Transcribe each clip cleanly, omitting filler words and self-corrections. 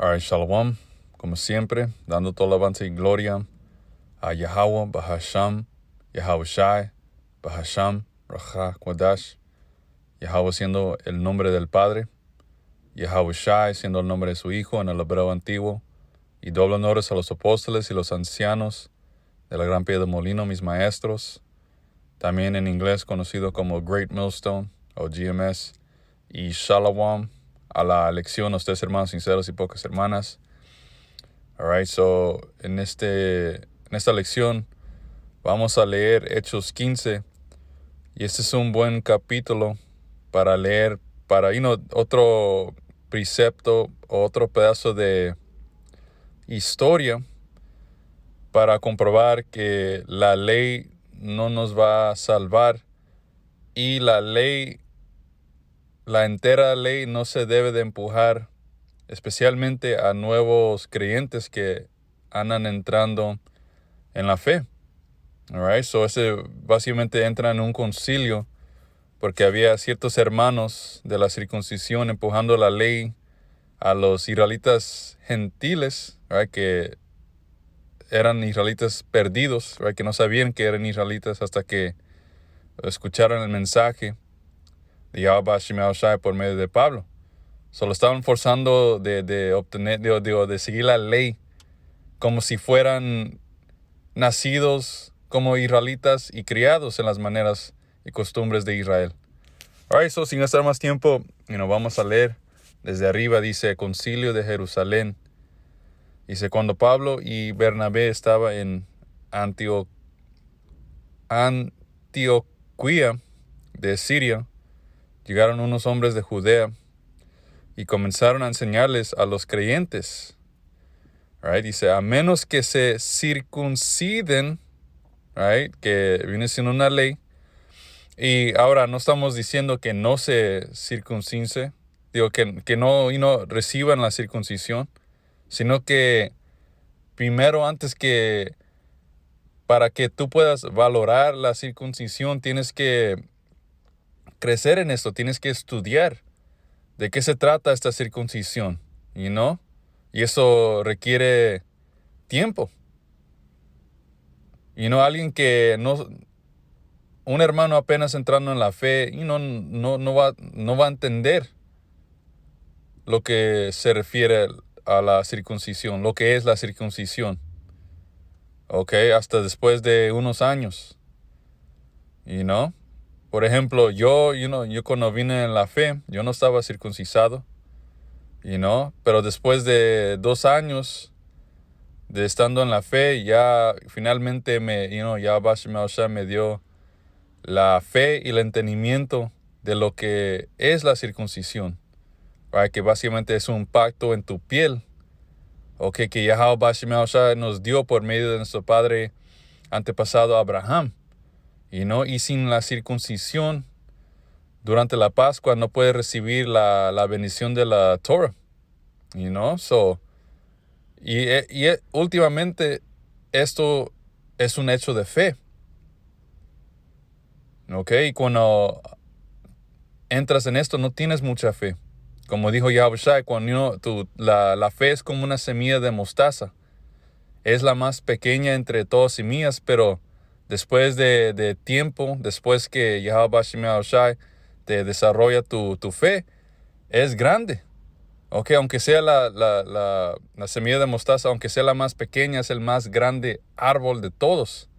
Alright, Shalom, como siempre, dando toda alabanza y gloria a Yahweh, Bahasham, Yahweh Shai, Bahasham, Raja, Kwadash, Yahweh siendo el nombre del Padre, Yahweh Shai siendo el nombre de su Hijo en el hebreo antiguo, y doble honores a los apóstoles y los ancianos de la gran piedra de molino, mis maestros, también en inglés conocido como Great Millstone o GMS, y Shalom a la elección, a ustedes hermanos sinceros y pocas hermanas. Alright, so en esta lección vamos a leer Hechos 15, y este es un buen capítulo para leer, para otro precepto o otro pedazo de historia para comprobar que la ley no nos va a salvar y la entera ley no se debe de empujar, especialmente a nuevos creyentes que andan entrando en la fe. Alright, so ese básicamente entra en un concilio porque había ciertos hermanos de la circuncisión empujando la ley a los israelitas gentiles, right, que eran israelitas perdidos, right, que no sabían que eran israelitas hasta que escucharon el mensaje de Yahweh Shemel Shai por medio de Pablo. Solo estaban forzando de seguir la ley como si fueran nacidos como israelitas y criados en las maneras y costumbres de Israel. Alright, so sin gastar más tiempo, vamos a leer desde arriba. Dice, Concilio de Jerusalén. Dice, cuando Pablo y Bernabé estaban en Antioquía de Siria, llegaron unos hombres de Judea y comenzaron a enseñarles a los creyentes. Right? Dice, a menos que se circunciden, right, que viene siendo una ley. Y ahora no estamos diciendo que no se circuncise, digo que no reciban la circuncisión, sino que primero, antes que para que tú puedas valorar la circuncisión, tienes que crecer en esto, tienes que estudiar de qué se trata esta circuncisión, y eso requiere tiempo. Alguien que un hermano apenas entrando en la fe, no va a entender lo que se refiere a la circuncisión, lo que es la circuncisión. Ok, hasta después de unos años. Por ejemplo, yo cuando vine en la fe, yo no estaba circuncisado. Pero después de 2 años de estando en la fe, ya finalmente ya Bashim me dio la fe y el entendimiento de lo que es la circuncisión, right? Que básicamente es un pacto en tu piel, que Yahweh Bashim nos dio por medio de nuestro padre antepasado Abraham, y sin la circuncisión durante la Pascua no puedes recibir la bendición de la Torah, últimamente esto es un hecho de fe. Y cuando entras en esto no tienes mucha fe. Como dijo Yahweh Shai, cuando la fe es como una semilla de mostaza. Es la más pequeña entre todas semillas, pero después de tiempo, después que Yahweh Shai te desarrolla tu fe, es grande. Aunque sea la semilla de mostaza, aunque sea la más pequeña, es el más grande árbol de todos.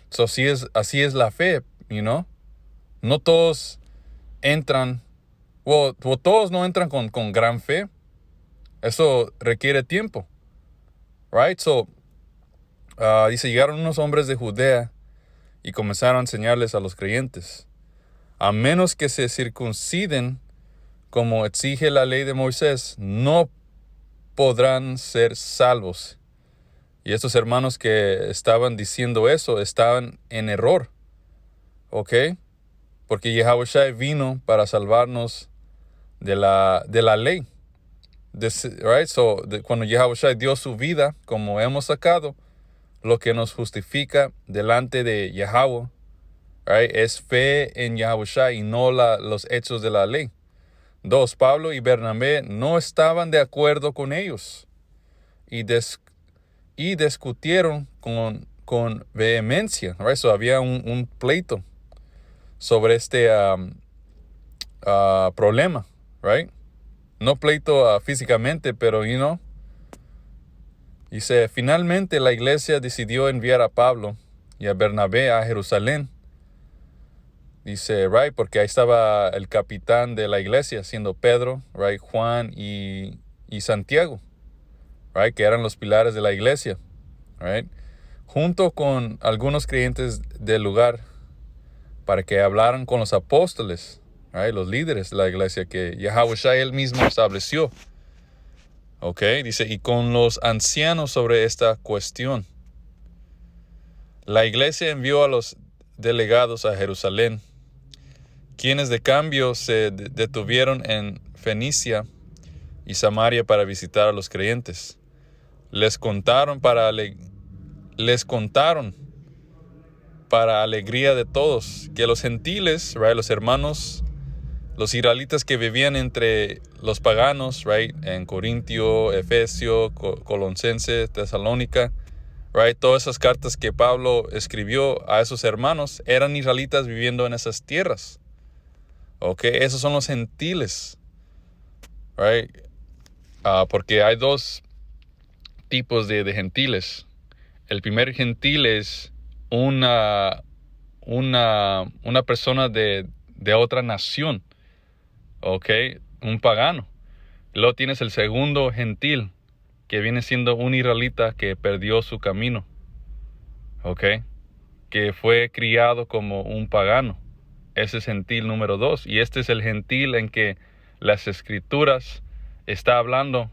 So, así es la fe, No todos entran, todos no entran con gran fe. Eso requiere tiempo. Right? So, dice, llegaron unos hombres de Judea y comenzaron a enseñarles a los creyentes. A menos que se circunciden, como exige la ley de Moisés, no podrán ser salvos. Y estos hermanos que estaban diciendo eso estaban en error. Porque Yahweh Shai vino para salvarnos de la ley. Right? So, cuando Yahweh Shai dio su vida, como hemos sacado, lo que nos justifica delante de Yahweh, right, es fe en Yahweh Shai y no los hechos de la ley. 2. Pablo y Bernabé no estaban de acuerdo con ellos y, discutieron con vehemencia. Right? So, había un pleito sobre este problema. Right? No pleito físicamente, pero dice, finalmente la iglesia decidió enviar a Pablo y a Bernabé a Jerusalén. Dice, right, porque ahí estaba el capitán de la iglesia, siendo Pedro, right, Juan y Santiago, right, que eran los pilares de la iglesia, right, junto con algunos creyentes del lugar, para que hablaran con los apóstoles, right, los líderes de la iglesia que Yahushua él mismo estableció. Ok, dice, y con los ancianos sobre esta cuestión. La iglesia envió a los delegados a Jerusalén, quienes de cambio se detuvieron en Fenicia y Samaria para visitar a los creyentes. Les contaron para alegría de todos que los gentiles, right, los hermanos, los israelitas que vivían entre los paganos, right, en Corintio, Efesio, Colosenses, Tesalónica, right, todas esas cartas que Pablo escribió a esos hermanos eran israelitas viviendo en esas tierras. Ok, esos son los gentiles, right? Porque hay dos tipos de gentiles. El primer gentil es una persona de otra nación, ok, un pagano. Luego tienes el segundo gentil, que viene siendo un israelita que perdió su camino, ok, que fue criado como un pagano. Ese es gentil número 2. Y este es el gentil en que las escrituras está hablando,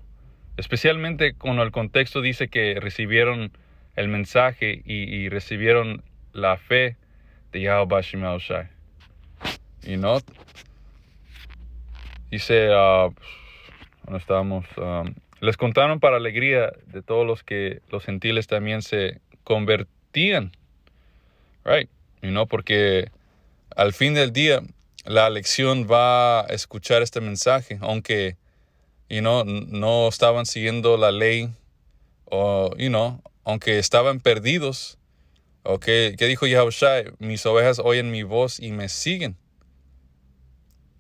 especialmente cuando el contexto dice que recibieron el mensaje y recibieron la fe de Yahweh Shema Shai. Dice, ¿dónde estábamos? Les contaron para alegría de todos los que los gentiles también se convertían. Right? Porque al fin del día, la elección va a escuchar este mensaje, aunque, no estaban siguiendo la ley, o, aunque estaban perdidos. ¿Qué dijo Yahushua? Mis ovejas oyen mi voz y me siguen.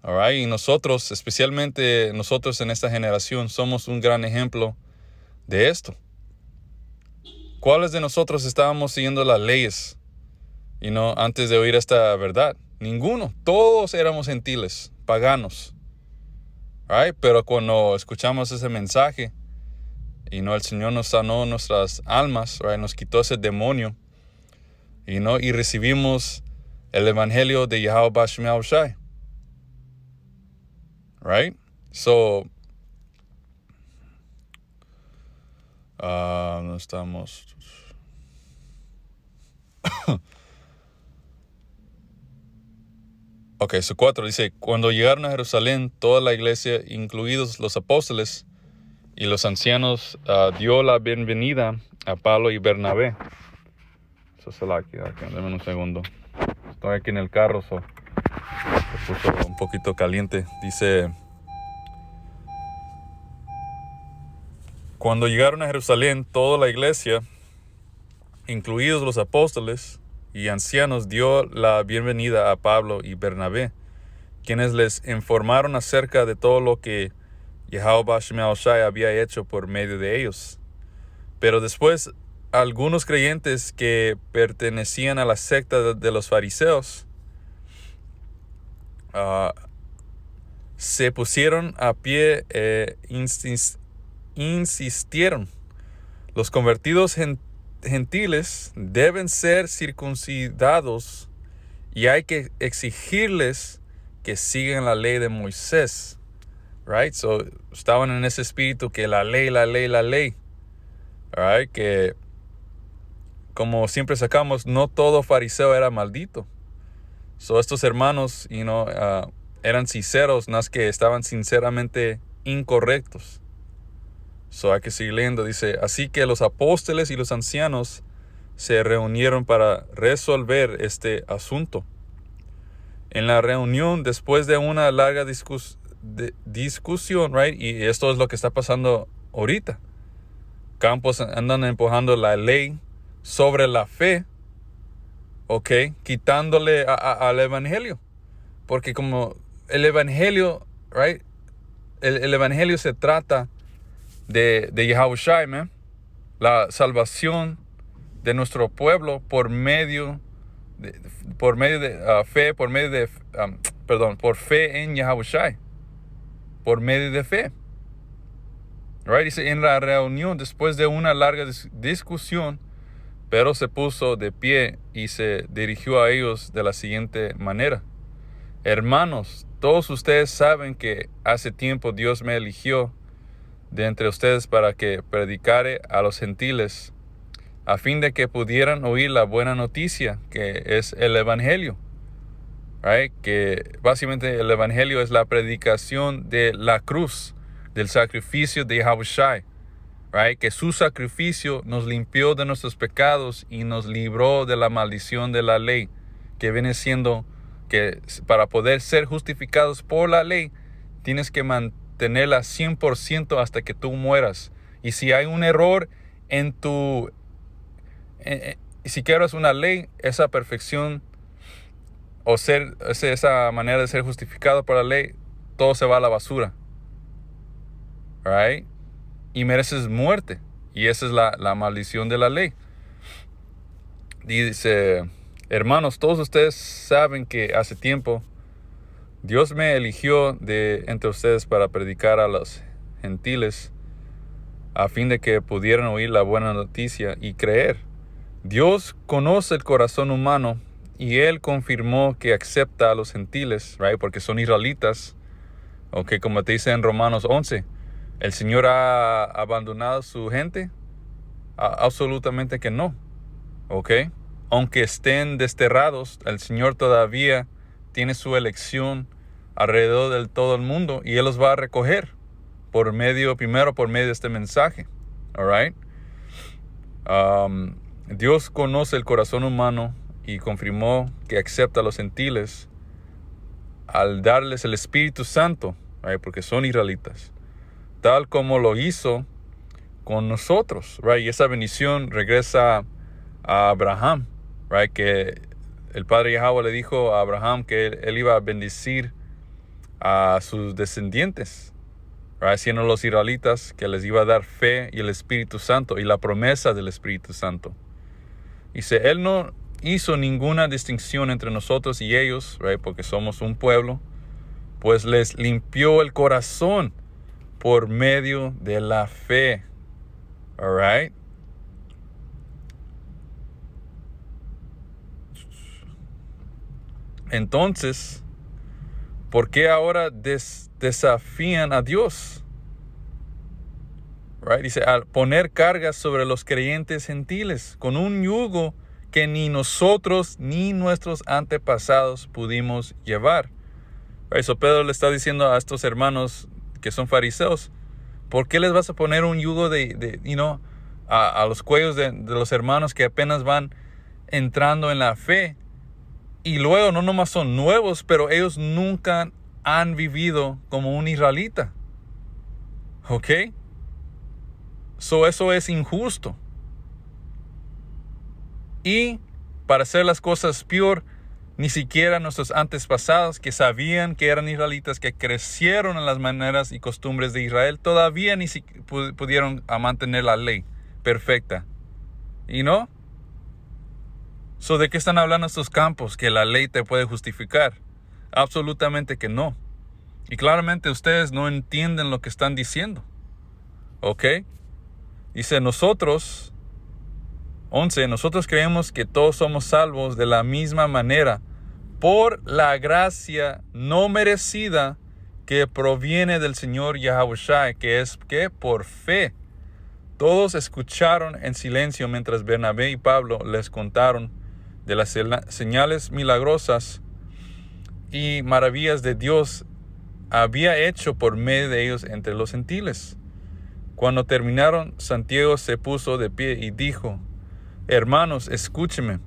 All right? Y nosotros, especialmente nosotros en esta generación, somos un gran ejemplo de esto. ¿Cuáles de nosotros estábamos siguiendo las leyes, antes de oír esta verdad? Ninguno. Todos éramos gentiles, paganos. Right? Pero cuando escuchamos ese mensaje, el Señor nos sanó nuestras almas, right? Nos quitó ese demonio, y recibimos el evangelio de Yahweh Shema Shai. Right? So, no estamos. Ok, su 4 dice, cuando llegaron a Jerusalén, toda la iglesia, incluidos los apóstoles y los ancianos, dio la bienvenida a Pablo y Bernabé. Eso se la aquí, denme un segundo. Estoy aquí en el carro, se puso un poquito caliente. Dice, cuando llegaron a Jerusalén, toda la iglesia, incluidos los apóstoles y ancianos, dio la bienvenida a Pablo y Bernabé, quienes les informaron acerca de todo lo que Yahweh Shema Shai había hecho por medio de ellos. Pero después, algunos creyentes que pertenecían a la secta de los fariseos se pusieron a pie e insistieron. Los convertidos gentiles deben ser circuncidados y hay que exigirles que sigan la ley de Moisés. Right? So, estaban en ese espíritu que la ley. Right? Que, como siempre sacamos, no todo fariseo era maldito. So, estos hermanos, eran sinceros, no es que estaban sinceramente incorrectos. So, hay que seguir leyendo. Dice, así que los apóstoles y los ancianos se reunieron para resolver este asunto. En la reunión, después de una larga discusión, right? Y esto es lo que está pasando ahorita. Campos andan empujando la ley sobre la fe, ¿ok? Quitándole al evangelio. Porque como el evangelio, right? El evangelio se trata de Yahushua, man. La salvación de nuestro pueblo por medio de fe, por fe en Yahushua, por medio de fe. Right? Dice, en la reunión, después de una larga discusión, Pedro se puso de pie y se dirigió a ellos de la siguiente manera. Hermanos, todos ustedes saben que hace tiempo Dios me eligió de entre ustedes para que predicare a los gentiles, a fin de que pudieran oír la buena noticia, que es el evangelio. Right? Que básicamente el evangelio es la predicación de la cruz, del sacrificio de Yahushua, right? Que su sacrificio nos limpió de nuestros pecados y nos libró de la maldición de la ley, que viene siendo que para poder ser justificados por la ley, tienes que mantenerla 100% hasta que tú mueras. Y si hay un error en si quieres una ley, esa perfección o esa manera de ser justificado por la ley, todo se va a la basura. Right? Y mereces muerte. Y esa es la maldición de la ley. Dice, hermanos, todos ustedes saben que hace tiempo Dios me eligió de entre ustedes para predicar a los gentiles, a fin de que pudieran oír la buena noticia y creer. Dios conoce el corazón humano y Él confirmó que acepta a los gentiles, right? Porque son israelitas. Okay, como te dice en Romanos 11. ¿El Señor ha abandonado a su gente? Absolutamente que no. ¿Ok? Aunque estén desterrados, el Señor todavía tiene su elección alrededor de todo el mundo y Él los va a recoger primero por medio de este mensaje. All right? Dios conoce el corazón humano y confirmó que acepta a los gentiles al darles el Espíritu Santo, right? Porque son israelitas, tal como lo hizo con nosotros, right? Y esa bendición regresa a Abraham, right? Que el Padre Yahweh le dijo a Abraham que él iba a bendecir a sus descendientes, right? Siendo los israelitas, que les iba a dar fe y el Espíritu Santo y la promesa del Espíritu Santo. Dice, Él no hizo ninguna distinción entre nosotros y ellos, right? Porque somos un pueblo, pues les limpió el corazón por medio de la fe. All right. Entonces, ¿por qué ahora desafían a Dios? Right? Dice, al poner cargas sobre los creyentes gentiles con un yugo que ni nosotros ni nuestros antepasados pudimos llevar. Right? So Pedro le está diciendo a estos hermanos que son fariseos, ¿por qué les vas a poner un yugo a los cuellos de los hermanos que apenas van entrando en la fe? Y luego no nomás son nuevos, pero ellos nunca han vivido como un israelita. ¿Ok? Eso es injusto. Y para hacer las cosas peor, ni siquiera nuestros antepasados que sabían que eran israelitas, que crecieron en las maneras y costumbres de Israel, todavía ni pudieron mantener la ley perfecta. ¿Y no? ¿De qué están hablando estos campos? ¿Que la ley te puede justificar? Absolutamente que no. Y claramente ustedes no entienden lo que están diciendo. ¿Ok? Dice, nosotros 11. Nosotros creemos que todos somos salvos de la misma manera por la gracia no merecida que proviene del Señor Yahushua, que es que por fe. Todos escucharon en silencio mientras Bernabé y Pablo les contaron de las señales milagrosas y maravillas de Dios había hecho por medio de ellos entre los gentiles. Cuando terminaron, Santiago se puso de pie y dijo, hermanos, escúchenme.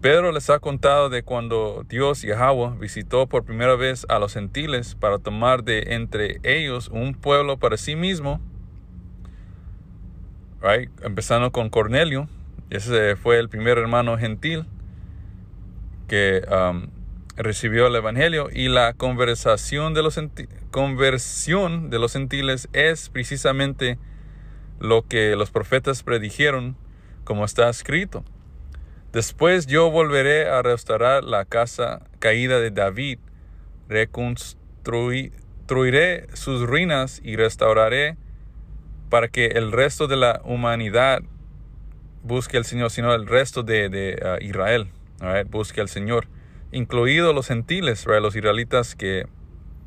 Pedro les ha contado de cuando Dios, Yahweh, visitó por primera vez a los gentiles para tomar de entre ellos un pueblo para sí mismo, right? Empezando con Cornelio. Ese fue el primer hermano gentil que recibió el evangelio, y la conversión de los gentiles es precisamente lo que los profetas predijeron, como está escrito. Después yo volveré a restaurar la casa caída de David, reconstruiré sus ruinas y restauraré para que el resto de la humanidad busque al Señor, sino el resto de Israel, right, busque al Señor, incluidos los gentiles, right, los israelitas que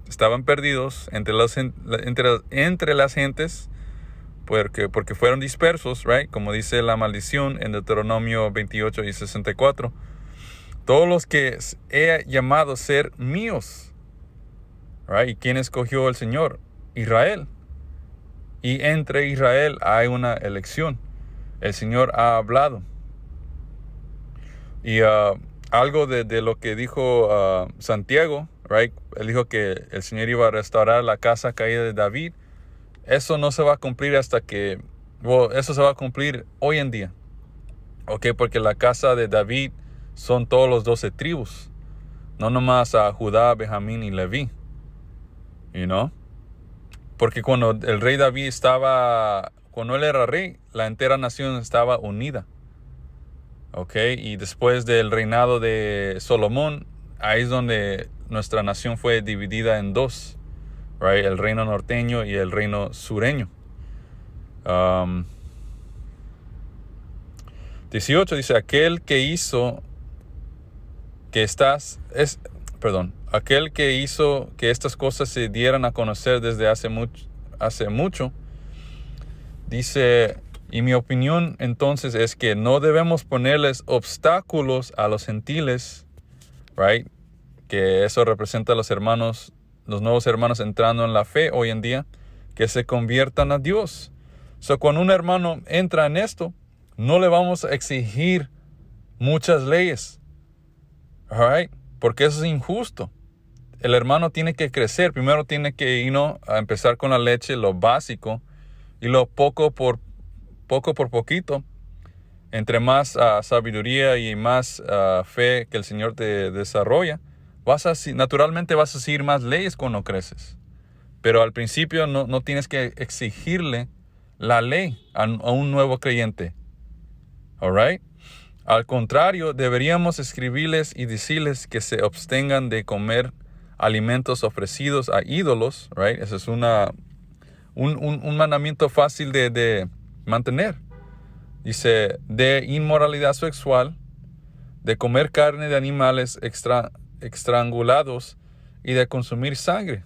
estaban perdidos entre las gentes, porque fueron dispersos, right, como dice la maldición en Deuteronomio 28 y 64. Todos los que he llamado ser míos, right. ¿Y quién escogió el Señor? Israel. Y entre Israel hay una elección. El Señor ha hablado. Y algo de lo que dijo Santiago, right? Él dijo que el Señor iba a restaurar la casa caída de David. Eso no se va a cumplir eso se va a cumplir hoy en día. ¿Ok? Porque la casa de David son todos los 12 tribus. No nomás a Judá, Benjamín y Leví. You know? Porque cuando el rey David cuando él era rey, la entera nación estaba unida. ¿Ok? Y después del reinado de Salomón, ahí es donde nuestra nación fue dividida en dos. Right? El reino norteño y el reino sureño. 18 dice, aquel que hizo que estas cosas se dieran a conocer desde hace mucho, dice, y mi opinión entonces es que no debemos ponerles obstáculos a los gentiles, right? Que eso representa a los nuevos hermanos entrando en la fe hoy en día, que se conviertan a Dios. So, cuando un hermano entra en esto, no le vamos a exigir muchas leyes, right? Porque eso es injusto. El hermano tiene que crecer. Primero tiene que a empezar con la leche, lo básico, y lo poco por poquito. Entre más sabiduría y más fe que el Señor te desarrolla, naturalmente vas a seguir más leyes cuando creces. Pero al principio no tienes que exigirle la ley a un nuevo creyente. All right? Al contrario, deberíamos escribirles y decirles que se abstengan de comer alimentos ofrecidos a ídolos. Right? Ese es un mandamiento fácil de mantener. Dice, de inmoralidad sexual, de comer carne de animales estrangulados y de consumir sangre.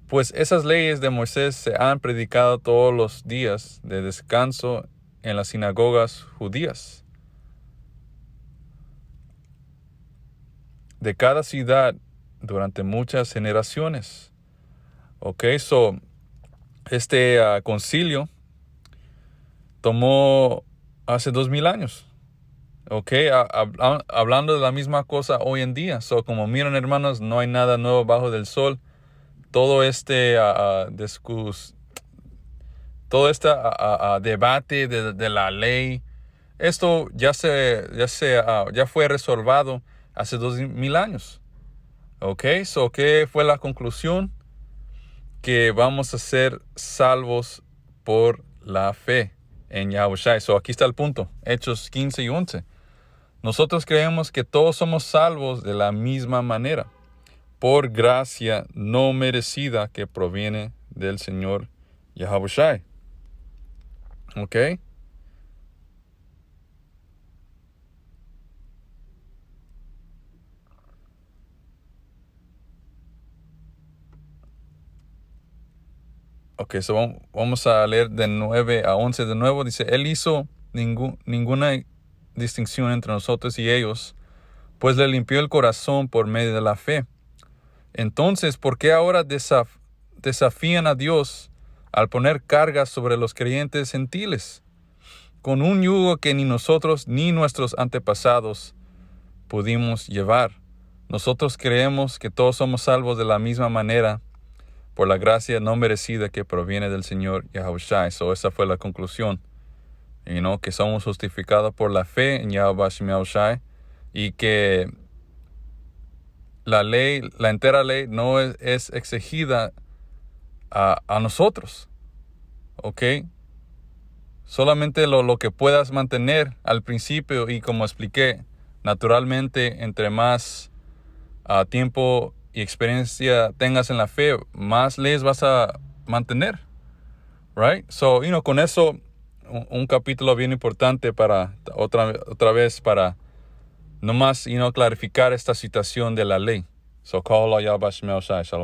Pues esas leyes de Moisés se han predicado todos los días de descanso en las sinagogas judías de cada ciudad durante muchas generaciones. Ok, so este concilio tomó hace 2000 años. Ok, hablando de la misma cosa hoy en día. So, como miran, hermanos, no hay nada nuevo bajo del sol. Todo este debate de la ley, esto ya fue resolvado hace 2000 años. Ok, so, ¿qué fue la conclusión? Que vamos a ser salvos por la fe en Yahushua. So, aquí está el punto, Hechos 15 y 11. Nosotros creemos que todos somos salvos de la misma manera, por gracia no merecida que proviene del Señor Yahushua. ¿Ok? Ok, so vamos a leer de 9 a 11 de nuevo. Dice, Él hizo ninguna distinción entre nosotros y ellos, pues le limpió el corazón por medio de la fe. Entonces, ¿por qué ahora desafían a Dios al poner cargas sobre los creyentes gentiles, con un yugo que ni nosotros ni nuestros antepasados pudimos llevar. Nosotros creemos que todos somos salvos de la misma manera por la gracia no merecida que proviene del Señor Yahushua. So esa fue la conclusión. Que somos justificados por la fe en Yahushua y que la ley, la entera ley no es exigida a nosotros. ¿Ok? Solamente lo que puedas mantener al principio y como expliqué, naturalmente entre más tiempo y experiencia tengas en la fe, más leyes vas a mantener. Right? So, con eso, un capítulo bien importante para otra vez para nomás, clarificar esta situación de la ley. So, call Allah Shalom.